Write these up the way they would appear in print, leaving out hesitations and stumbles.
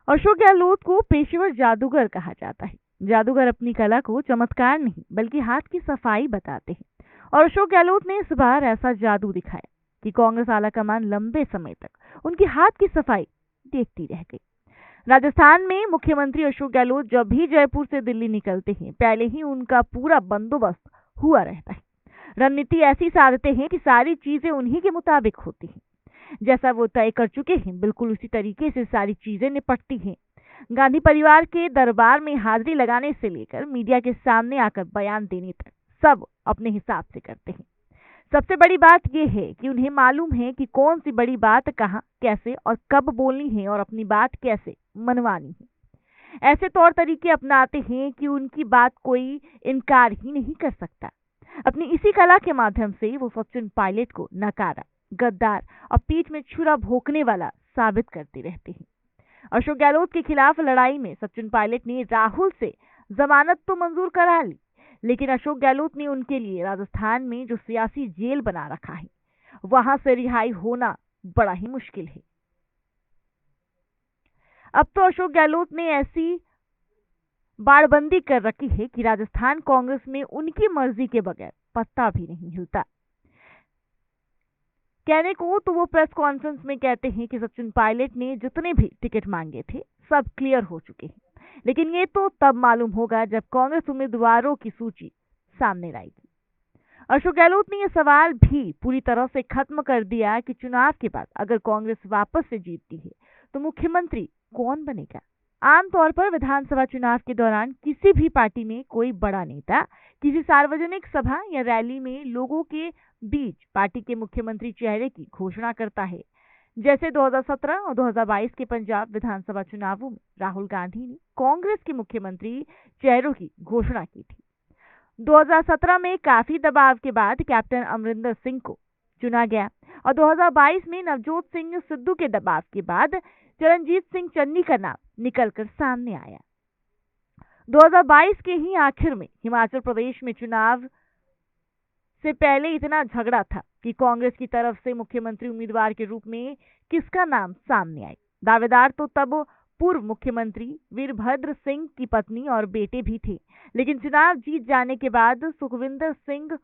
अशोक गहलोत को पेशेवर जादूगर कहा जाता है। जादूगर अपनी कला को चमत्कार नहीं बल्कि हाथ की सफाई बताते हैं और अशोक गहलोत ने इस बार ऐसा जादू दिखाया कि कांग्रेस आलाकमान लंबे समय तक उनकी हाथ की सफाई देखती रह गई। राजस्थान में मुख्यमंत्री अशोक गहलोत जब भी जयपुर से दिल्ली निकलते हैं, पहले ही उनका पूरा बंदोबस्त हुआ रहता है। रणनीति ऐसी साधते हैं कि सारी चीजें उन्हीं के मुताबिक होती हैं। जैसा वो तय कर चुके हैं, बिल्कुल उसी तरीके से सारी चीजें निपटती हैं। गांधी परिवार के दरबार में हाजिरी लगाने से लेकर मीडिया के सामने आकर बयान देने तक सब अपने हिसाब से करते हैं। सबसे बड़ी बात यह है कि उन्हें मालूम है कि कौन सी बड़ी बात कहां, कैसे और कब बोलनी है और अपनी बात कैसे मनवानी है। ऐसे तौर तरीके अपनाते हैं कि उनकी बात कोई इनकार ही नहीं कर सकता। अपनी इसी कला के माध्यम से वो सचिन पायलट को नकारा, गद्दार और पीठ में छुरा भोंकने वाला साबित करते रहते हैं। अशोक गहलोत के खिलाफ लड़ाई में सचिन पायलट ने राहुल से जमानत तो मंजूर करा ली, लेकिन अशोक गहलोत ने उनके लिए राजस्थान में जो सियासी जेल बना रखा है, वहां से रिहाई होना बड़ा ही मुश्किल है। अब तो अशोक गहलोत ने ऐसी बाड़बंदी कर रखी है कि राजस्थान कांग्रेस में उनकी मर्जी के बगैर पत्ता भी नहीं हिलता। कहने को तो वो प्रेस कॉन्फ्रेंस में कहते हैं कि सचिन पायलट ने जितने भी टिकट मांगे थे सब क्लियर हो चुके हैं, लेकिन ये तो तब मालूम होगा जब कांग्रेस उम्मीदवारों की सूची सामने आएगी। अशोक गहलोत ने यह सवाल भी पूरी तरह से खत्म कर दिया कि चुनाव के बाद अगर कांग्रेस वापस से जीतती है तो मुख्यमंत्री कौन बनेगा। आमतौर पर विधानसभा चुनाव के दौरान किसी भी पार्टी में कोई बड़ा नेता किसी सार्वजनिक सभा या रैली में लोगों के बीच पार्टी के मुख्यमंत्री चेहरे की घोषणा करता है। जैसे 2017 और 2022 के पंजाब विधानसभा चुनावों में राहुल गांधी ने कांग्रेस के मुख्यमंत्री चेहरों की घोषणा की थी। 2017 में काफी दबाव के बाद कैप्टन अमरिंदर सिंह को चुना गया और 2022 में नवजोत सिंह सिद्धू के दबाव के बाद चरणजीत सिंह चन्नी का नाम निकलकर सामने आया। 2022 के ही आखिर में हिमाचल प्रदेश में चुनाव से पहले इतना झगड़ा था कि कांग्रेस की तरफ से मुख्यमंत्री उम्मीदवार के रूप में किसका नाम सामने आए। दावेदार तो तब पूर्व मुख्यमंत्री वीरभद्र सिंह की पत्नी और बेटे भी थे, लेकिन चुनाव जीत जाने के बाद सुखविंदर सिंह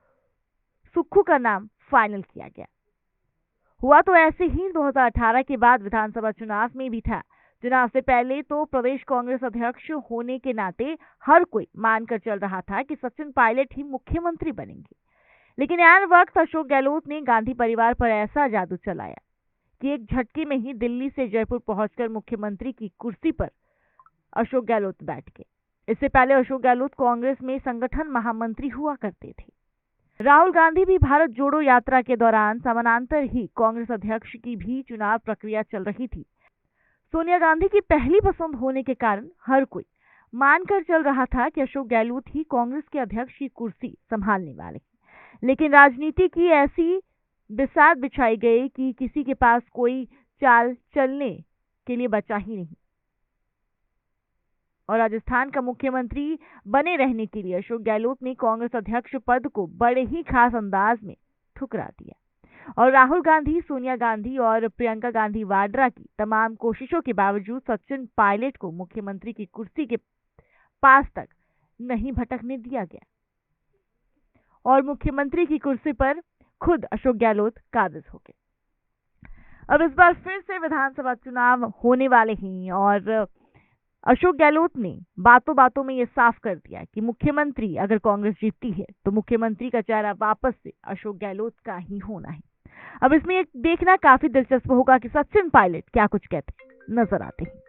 सुक्खू का नाम फाइनल किया गया। हुआ तो ऐसे ही 2018 के बाद विधानसभा चुनाव में भी था। चुनाव से पहले तो प्रदेश कांग्रेस अध्यक्ष होने के नाते हर कोई मानकर चल रहा था कि सचिन पायलट ही मुख्यमंत्री बनेंगे, लेकिन ऐन वक्त अशोक गहलोत ने गांधी परिवार पर ऐसा जादू चलाया कि एक झटके में ही दिल्ली से जयपुर पहुंचकर मुख्यमंत्री की कुर्सी पर अशोक गहलोत बैठ गए। इससे पहले अशोक गहलोत कांग्रेस में संगठन महामंत्री हुआ करते थे। राहुल गांधी भी भारत जोड़ो यात्रा के दौरान समानांतर ही कांग्रेस अध्यक्ष की भी चुनाव प्रक्रिया चल रही थी। सोनिया गांधी की पहली पसंद होने के कारण हर कोई मानकर चल रहा था कि अशोक गहलोत ही कांग्रेस के अध्यक्ष की कुर्सी संभालने वाले, लेकिन राजनीति की ऐसी बिसात बिछाई गई कि किसी के पास कोई चाल चलने के लिए बचा ही नहीं और राजस्थान का मुख्यमंत्री बने रहने के लिए अशोक गहलोत ने कांग्रेस अध्यक्ष पद को बड़े ही खास अंदाज में ठुकरा दिया और राहुल गांधी, सोनिया गांधी और प्रियंका गांधी वाड्रा की तमाम कोशिशों के बावजूद सचिन पायलट को मुख्यमंत्री की कुर्सी के पास तक नहीं भटकने दिया गया और मुख्यमंत्री की कुर्सी पर खुद अशोक गहलोत काबिज हो गए। अब इस बार फिर से विधानसभा चुनाव होने वाले हैं और अशोक गहलोत ने बातों बातों में यह साफ कर दिया कि मुख्यमंत्री अगर कांग्रेस जीतती है तो मुख्यमंत्री का चेहरा वापस से अशोक गहलोत का ही होना है। अब इसमें देखना काफी दिलचस्प होगा कि सचिन पायलट क्या कुछ कहते नजर आते हैं।